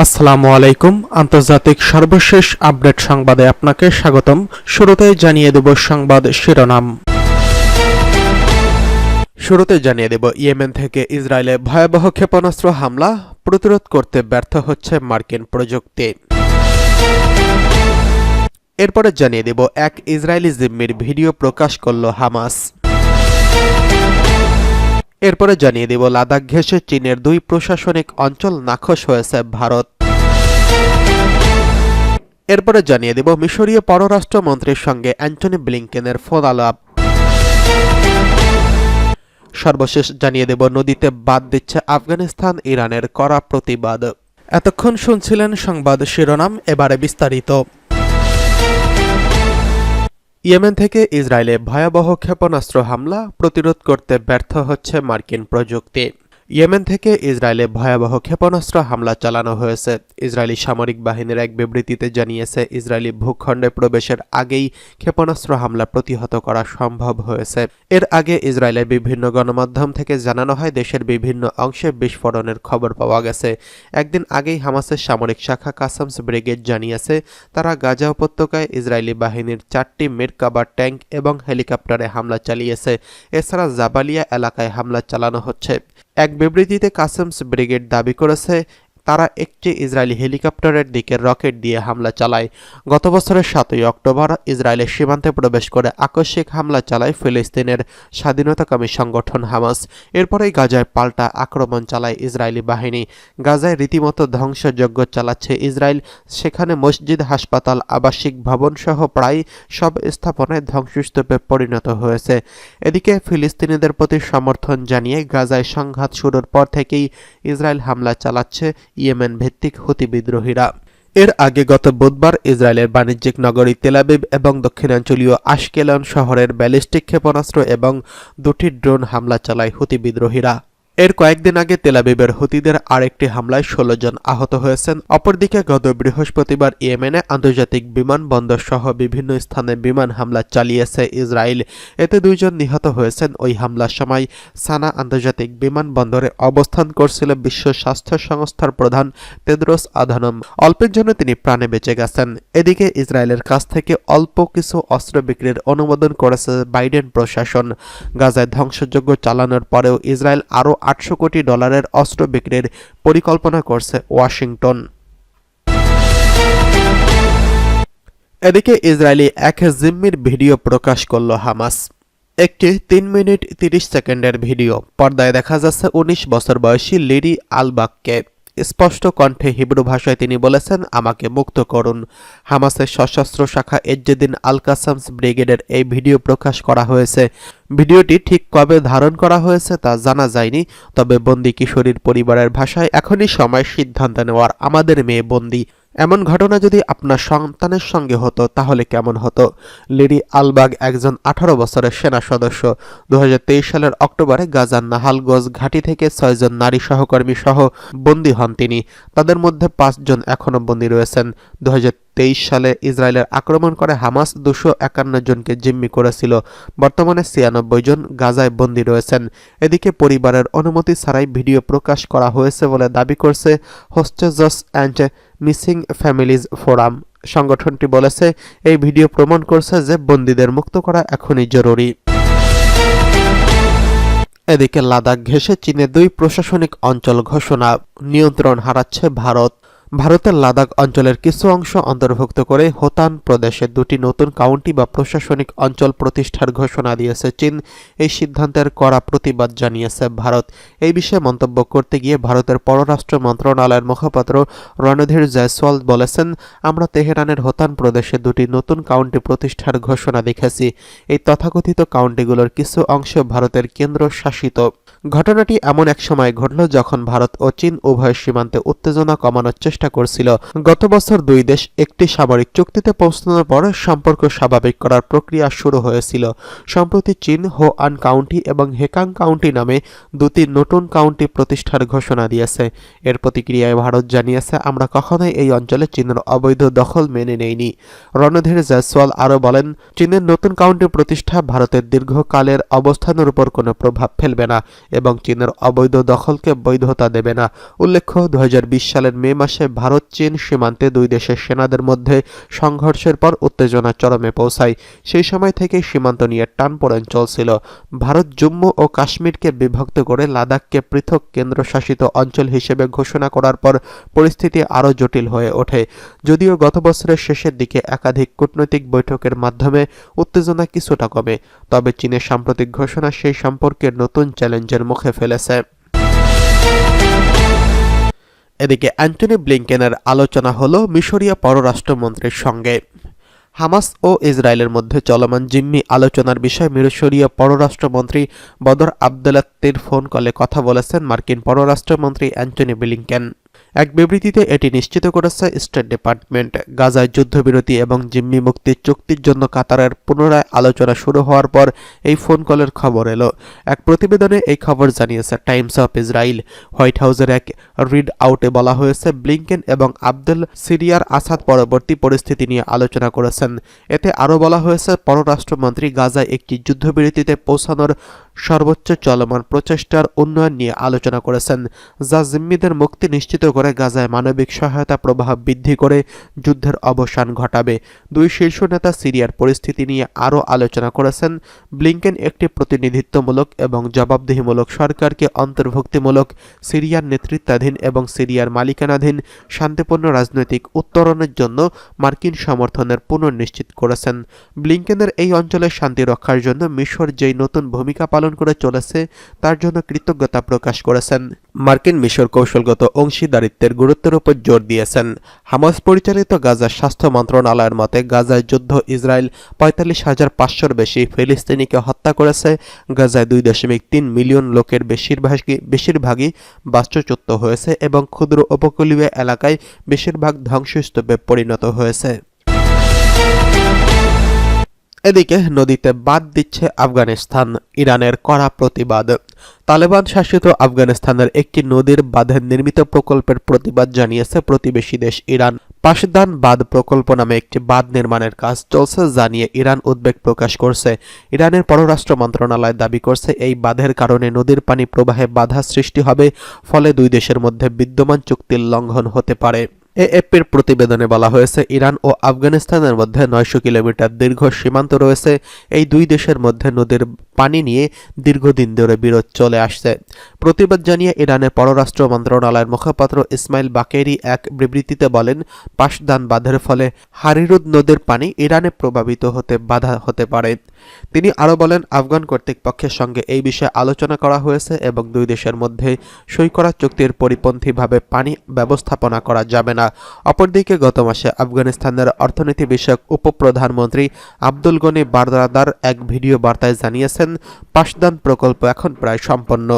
আসসালামু আলাইকুম। আন্তর্জাতিক সর্বশেষ আপডেট সংবাদে আপনাকে স্বাগতম। শুরুতেই জানিয়ে দেব সংবাদ শিরোনাম। ইয়েমেন থেকে ইসরায়েলে ভয়াবহ ক্ষেপণাস্ত্র হামলা, প্রতিরোধ করতে ব্যর্থ হচ্ছে মার্কিন প্রযুক্তি। এরপরে জানিয়ে দেব এক ইসরায়েলি জিম্মির ভিডিও প্রকাশ করল হামাস। এরপরে জানিয়ে দেব লাদাখ ঘেঁষে চীনের 2 প্রশাসনিক অঞ্চল নাখোশ হয়েছে ভারত। এরপরে জানিয়ে দেব মিশরীয় পররাষ্ট্রমন্ত্রীর সঙ্গে অ্যান্টনি ব্লিংকেনের ফোন আলাপ। সর্বশেষ জানিয়ে দেব নদীতে বাদ দিচ্ছে আফগানিস্তান, ইরানের কড়া প্রতিবাদ। এতক্ষণ শুনছিলেন সংবাদ শিরোনাম, এবারে বিস্তারিত। ইয়েমেন থেকে ইসরায়েলে ভয়াবহ ক্ষেপণাস্ত্র হামলা, প্রতিরোধ করতে ব্যর্থ হচ্ছে মার্কিন প্রযুক্তি। ইয়েমেন থেকে ইসরায়েলে ভয়াবহ ক্ষেপণাস্ত্র হামলা চালানো হয়েছে। ইসরায়েলি সামরিক বাহিনীর এক বিবৃতিতে জানিয়েছে, ইসরায়েলি ভূখণ্ডে প্রবেশের আগেই ক্ষেপণাস্ত্র হামলা প্রতিহত করা সম্ভব হয়েছে। এর আগে ইসরায়েলের বিভিন্ন গণমাধ্যম থেকে জানানো হয়, দেশের বিভিন্ন অংশে বিস্ফোরণের খবর পাওয়া গেছে। একদিন আগেই হামাসের সামরিক শাখা কাসামস ব্রিগেড জানিয়েছে, তারা গাজা উপত্যকায় ইসরায়েলি বাহিনীর 4টি মেরকাবা ট্যাঙ্ক এবং হেলিকপ্টারে হামলা চালিয়েছে। এছাড়া জাবালিয়া এলাকায় হামলা চালানো হচ্ছে। এক বিবৃতিতে কাসামস ব্রিগেড দাবি করেছে, তারা একটি ইসরায়েলি হেলিকপ্টারের দিকে রকেট দিয়ে হামলা চালায়। গত বছরের 7 অক্টোবর ইসরায়েলের সীমান্তে প্রবেশ করে আকস্মিক হামলা চালায় ফিলিস্তিনের স্বাধীনতাকামী সংগঠন হামাস। এরপরেই গাজায় পাল্টা আক্রমণ চালায় ইসরায়েলি বাহিনী। গাজায় রীতিমতো ধ্বংসযজ্ঞ চালাচ্ছে ইসরায়েল। সেখানে মসজিদ, হাসপাতাল, আবাসিক ভবনসহ প্রায় সব স্থাপনায় ধ্বংসস্তূপে পরিণত হয়েছে। এদিকে ফিলিস্তিনিদের প্রতি সমর্থন জানিয়ে গাজায় সংঘাত শুরুর পর থেকেই ইসরায়েল হামলা চালাচ্ছে ইয়েমেন ভিত্তিক হুতি বিদ্রোহীরা। এর আগে গত বুধবার ইসরায়েলের বাণিজ্যিক নগরী তেল আবিব এবং দক্ষিণাঞ্চলীয় আশকেলন শহরের ব্যালিস্টিক ক্ষেপণাস্ত্র এবং 2টি ড্রোন হামলা চালায় হুতি বিদ্রোহীরা। এর কয়েকদিন আগে তেল আবিবের হুতিদের আরেকটি হামলায় 16 জন আহত হয়েছেন। অপরদিকে গত বৃহস্পতিবার ইয়েমেনে আন্তর্জাতিক বিমানবন্দর সহ বিভিন্ন স্থানে বিমান হামলা চালিয়েছে ইসরায়েল। এতে 2 জন নিহত হয়েছেন। ওই হামলার সময় সানা আন্তর্জাতিক বিমানবন্দরে অবস্থান করছিল বিশ্ব স্বাস্থ্য সংস্থার প্রধান টেদ্রোস আধানম। অল্পের জন্য তিনি প্রাণে বেঁচে গেছেন। এদিকে ইসরায়েলের কাছ থেকে অল্প কিছু অস্ত্র বিক্রির অনুমোদন করেছে বাইডেন প্রশাসন। গাজায় ধ্বংসযজ্ঞ চালানোর পরেও ইসরায়েল আরও $800 কোটি অস্ত্র বিক্রির পরিকল্পনা করছে ওয়াশিংটন। এদিকে ইসরায়েলি এক জিম্মির ভিডিও প্রকাশ করল হামাস। একটি 3 মিনিট 30 সেকেন্ডের ভিডিও। পর্দায় দেখা যাচ্ছে 19 বছর বয়সী লিডি আলবাককে। স্পষ্ট কণ্ঠে হিব্রু ভাষায় তিনি বলেছেন, আমাকে মুক্ত করুন। হামাসের সশস্ত্র শাখা এজ্জেদিন আল কাসামস ব্রিগেডের এই ভিডিও প্রকাশ করা হয়েছে। ভিডিওটি ঠিক কবে ধারণ করা হয়েছে তা জানা যায়নি। তবে বন্দি কিশোরীর পরিবারের ভাষায়, এখনই সময় সিদ্ধান্ত নেওয়ার, আমাদের মেয়ে বন্দি। এমন ঘটনা যদি আপনার সন্তানের সঙ্গে হতো তাহলে কেমন হতো? লিডি আলবাগ একজন 18 বছরের সেনা সদস্য। 2023 সালের অক্টোবরে গাজার নাহালগঞ্জ ঘাঁটি থেকে 6 জন নারী সহকর্মী সহ বন্দী হন তিনি। তাদের মধ্যে 5 জন এখনও বন্দী রয়েছেন। 2023 সালে ইসরায়েলের আক্রমণ করে হামাস 251 জনকে জিম্মি করেছিল। বর্তমানে 96 জন গাজায় বন্দী রয়েছেন। এদিকে পরিবারের অনুমতি ছাড়াই ভিডিও প্রকাশ করা হয়েছে বলে দাবি করছে হোস্টেজস অ্যান্ড মিসিং ফ্যামিলিজ ফোরাম। সংগঠনটি বলেছে, এই ভিডিও প্রমাণ করছে যে বন্দীদের মুক্ত করা এখনই জরুরি। এদিকে লাদাখ ঘেঁষে চীনের 2 প্রশাসনিক অঞ্চল ঘোষণা, নিয়ন্ত্রণ হারাচ্ছে ভারত। ভারতের লাদাখ অঞ্চলের কিছু অংশ অন্তর্ভুক্ত করে হোতান প্রদেশে 2টি নতুন কাউন্টি বা প্রশাসনিক অঞ্চল প্রতিষ্ঠার ঘোষণা দিয়েছে চীন। এই সিদ্ধান্তের কড়া প্রতিবাদ জানিয়েছে ভারত। এই বিষয়ে মন্তব্য করতে গিয়ে ভারতের পররাষ্ট্র মন্ত্রণালয়ের মুখপাত্র রণধীর জয়সওয়াল বলেছেন, আমরা তেহরানের হোতান প্রদেশে 2টি নতুন কাউন্টি প্রতিষ্ঠার ঘোষণা দেখেছি। এই তথাকথিত কাউন্টিগুলোর কিছু অংশ ভারতের কেন্দ্র শাসিত। ঘটনাটি এমন এক সময় ঘটল যখন ভারত ও চীন উভয় সীমান্তে উত্তেজনা কমানোর চেষ্টা করছিল। গত বছর দুই দেশ একটি সামরিক চুক্তিতে পৌঁছানোর পর সম্পর্ক স্বাভাবিক করার প্রক্রিয়া শুরু হয়েছিল। সম্প্রতি চীন হোআন কাউন্টি এবং হেকাং কাউন্টি নামে দুটি নতুন কাউন্টি প্রতিষ্ঠার ঘোষণা দিয়েছে। এর প্রতিক্রিয়ায় ভারত জানিয়েছে, আমরা কখনোই এই অঞ্চলে চীনের অবৈধ দখল মেনে নেইনি। রণধীর জয়সওয়াল আরও বলেন, চীনের নতুন কাউন্টি প্রতিষ্ঠা ভারতের দীর্ঘকালের অবস্থানের উপর কোনো প্রভাব ফেলবে না এবং চীনের অবৈধ দখলকে বৈধতা দেবে না। উল্লেখ্য, 2020 সালের মে মাসে ভারত চীন সীমান্তে দুই দেশের সেনাদের মধ্যে সংঘর্ষের পর উত্তেজনা চরমে পৌঁছায়। সেই সময় থেকে সীমান্ত নিয়ে টানপোড়েন চলছিল। ভারত জম্মু ও কাশ্মীরকে বিভক্ত করে লাদাখকে পৃথক কেন্দ্রশাসিত অঞ্চল হিসেবে ঘোষণা করার পর পরিস্থিতি আরও জটিল হয়ে ওঠে। যদিও গত বছরের শেষের দিকে একাধিক কূটনৈতিক বৈঠকের মাধ্যমে উত্তেজনা কিছুটা কমে, তবে চীনের সাম্প্রতিক ঘোষণা সেই সম্পর্কের নতুন চ্যালেঞ্জের মুখে ফেলেছে। এদিকে অ্যান্টনি ব্লিংকেনের আলোচনা হলো মিশরীয় পররাষ্ট্রমন্ত্রীর সঙ্গে। হামাস ও ইসরায়েলের মধ্যে চলমান জিম্মি আলোচনার বিষয়ে মিশরীয় পররাষ্ট্রমন্ত্রী বদর আবদেলাত্তির ফোন কলে কথা বলেছেন মার্কিন পররাষ্ট্রমন্ত্রী অ্যান্টনি ব্লিংকেন। এক বিবৃতিতে এটি নিশ্চিত করেছে স্টেট ডিপার্টমেন্ট। গাজায় যুদ্ধবিরতি এবং জিম্মি মুক্তির চুক্তির জন্য কাতারের পুনরায় আলোচনা শুরু হওয়ার পর এই ফোন কলের খবর এলো। এক প্রতিবেদনে এই খবর জানিয়েছে টাইমস অফ ইসরায়েল। হোয়াইট হাউসের এক রিড আউটে বলা হয়েছে, ব্লিংকেন এবং আবদেল সিরিয়ার আসাদ পরবর্তী পরিস্থিতি নিয়ে আলোচনা করেছেন। এতে আরও বলা হয়েছে, পররাষ্ট্রমন্ত্রী গাজায় একটি যুদ্ধবিরতিতে পৌঁছানোর সর্বোচ্চ চলমান প্রচেষ্টার উন্নয়ন নিয়ে আলোচনা করেছেন, যা জিম্মিদের মুক্তি নিশ্চিত করে গাজায় মানবিক সহায়তা প্রবাহ বৃদ্ধি করে যুদ্ধের অবসান ঘটাবে। দুই শীর্ষ নেতা সিরিয়ার পরিস্থিতি নিয়ে আরও আলোচনা করেছেন। ব্লিংকেন একটি প্রতিনিধিত্বমূলক এবং জবাবদিহিমূলক সরকারকে অন্তর্ভুক্তিমূলক সিরিয়ার নেতৃত্বাধীন এবং সিরিয়ার মালিকানাধীন শান্তিপূর্ণ রাজনৈতিক উত্তরণের জন্য মার্কিন সমর্থনের পুনর্নিশ্চিত করেছেন। ব্লিংকেনের এই অঞ্চলের শান্তি রক্ষার জন্য মিশর যেই নতুন ভূমিকা পালন করে চলেছে তার জন্য কৃতজ্ঞতা প্রকাশ করেছেন। মার্কিন মিশর কৌশলগত অংশীদারিত্বের গুরুত্বের উপর জোর দিয়েছেন। হামাস পরিচালিত গাজার স্বাস্থ্য মন্ত্রণালয়ের মতে, গাজায় যুদ্ধ ইসরায়েল 45,500-র বেশি ফিলিস্তিনিকে হত্যা করেছে। গাজায় 2.3 মিলিয়ন লোকের বেশিরভাগই বাস্তুচ্যুত হয়েছে এবং ক্ষুদ্র উপকূলীয় এলাকায় বেশিরভাগ ধ্বংসস্তূপে পরিণত হয়েছে। এদিকে নদীতে বাঁধ দিচ্ছে আফগানিস্তান, ইরানের কড়া প্রতিবাদ। তালেবান শাসিত আফগানিস্তানের একটি নদীর বাঁধের নির্মিত প্রকল্পের প্রতিবাদ জানিয়েছে প্রতিবেশী দেশ ইরান। পাশদান বাঁধ প্রকল্প নামে একটি বাঁধ নির্মাণের কাজ চলছে, জানিয়ে ইরান উদ্বেগ প্রকাশ করছে। ইরানের পররাষ্ট্র মন্ত্রণালয় দাবি করছে, এই বাঁধের কারণে নদীর পানি প্রবাহে বাধা সৃষ্টি হবে, ফলে দুই দেশের মধ্যে বিদ্যমান চুক্তির লঙ্ঘন হতে পারে। এএফপির প্রতিবেদনে বলা হয়েছে, ইরান ও আফগানিস্তানের মধ্যে 900 কিলোমিটার দীর্ঘ সীমান্ত রয়েছে। এই দুই দেশের মধ্যে নদীর পানি নিয়ে দীর্ঘদিন ধরে বিরোধ চলে আসছে। প্রতিবাদ জানিয়ে ইরানের পররাষ্ট্র মন্ত্রণালয়ের মুখপাত্র ইসমাইল বাকেরি এক বিবৃতিতে বলেন, পাশদান বাঁধের ফলে হারিরুদ নদীর পানি ইরানে প্রভাবিত হতে বাধা হতে পারে। তিনি আরও বলেন, আফগান কর্তৃপক্ষের সঙ্গে এই বিষয়ে আলোচনা করা হয়েছে এবং দুই দেশের মধ্যে সই করা চুক্তির পরিপন্থীভাবে পানি ব্যবস্থাপনা করা যাবে না। অপরদিকে গত মাসে আফগানিস্তানের অর্থনীতি বিষয়ক উপপ্রধানমন্ত্রী আব্দুল গনি বারদার এক ভিডিও বার্তায় জানিয়েছেন, পাশদান প্রকল্প এখন প্রায় সম্পন্ন।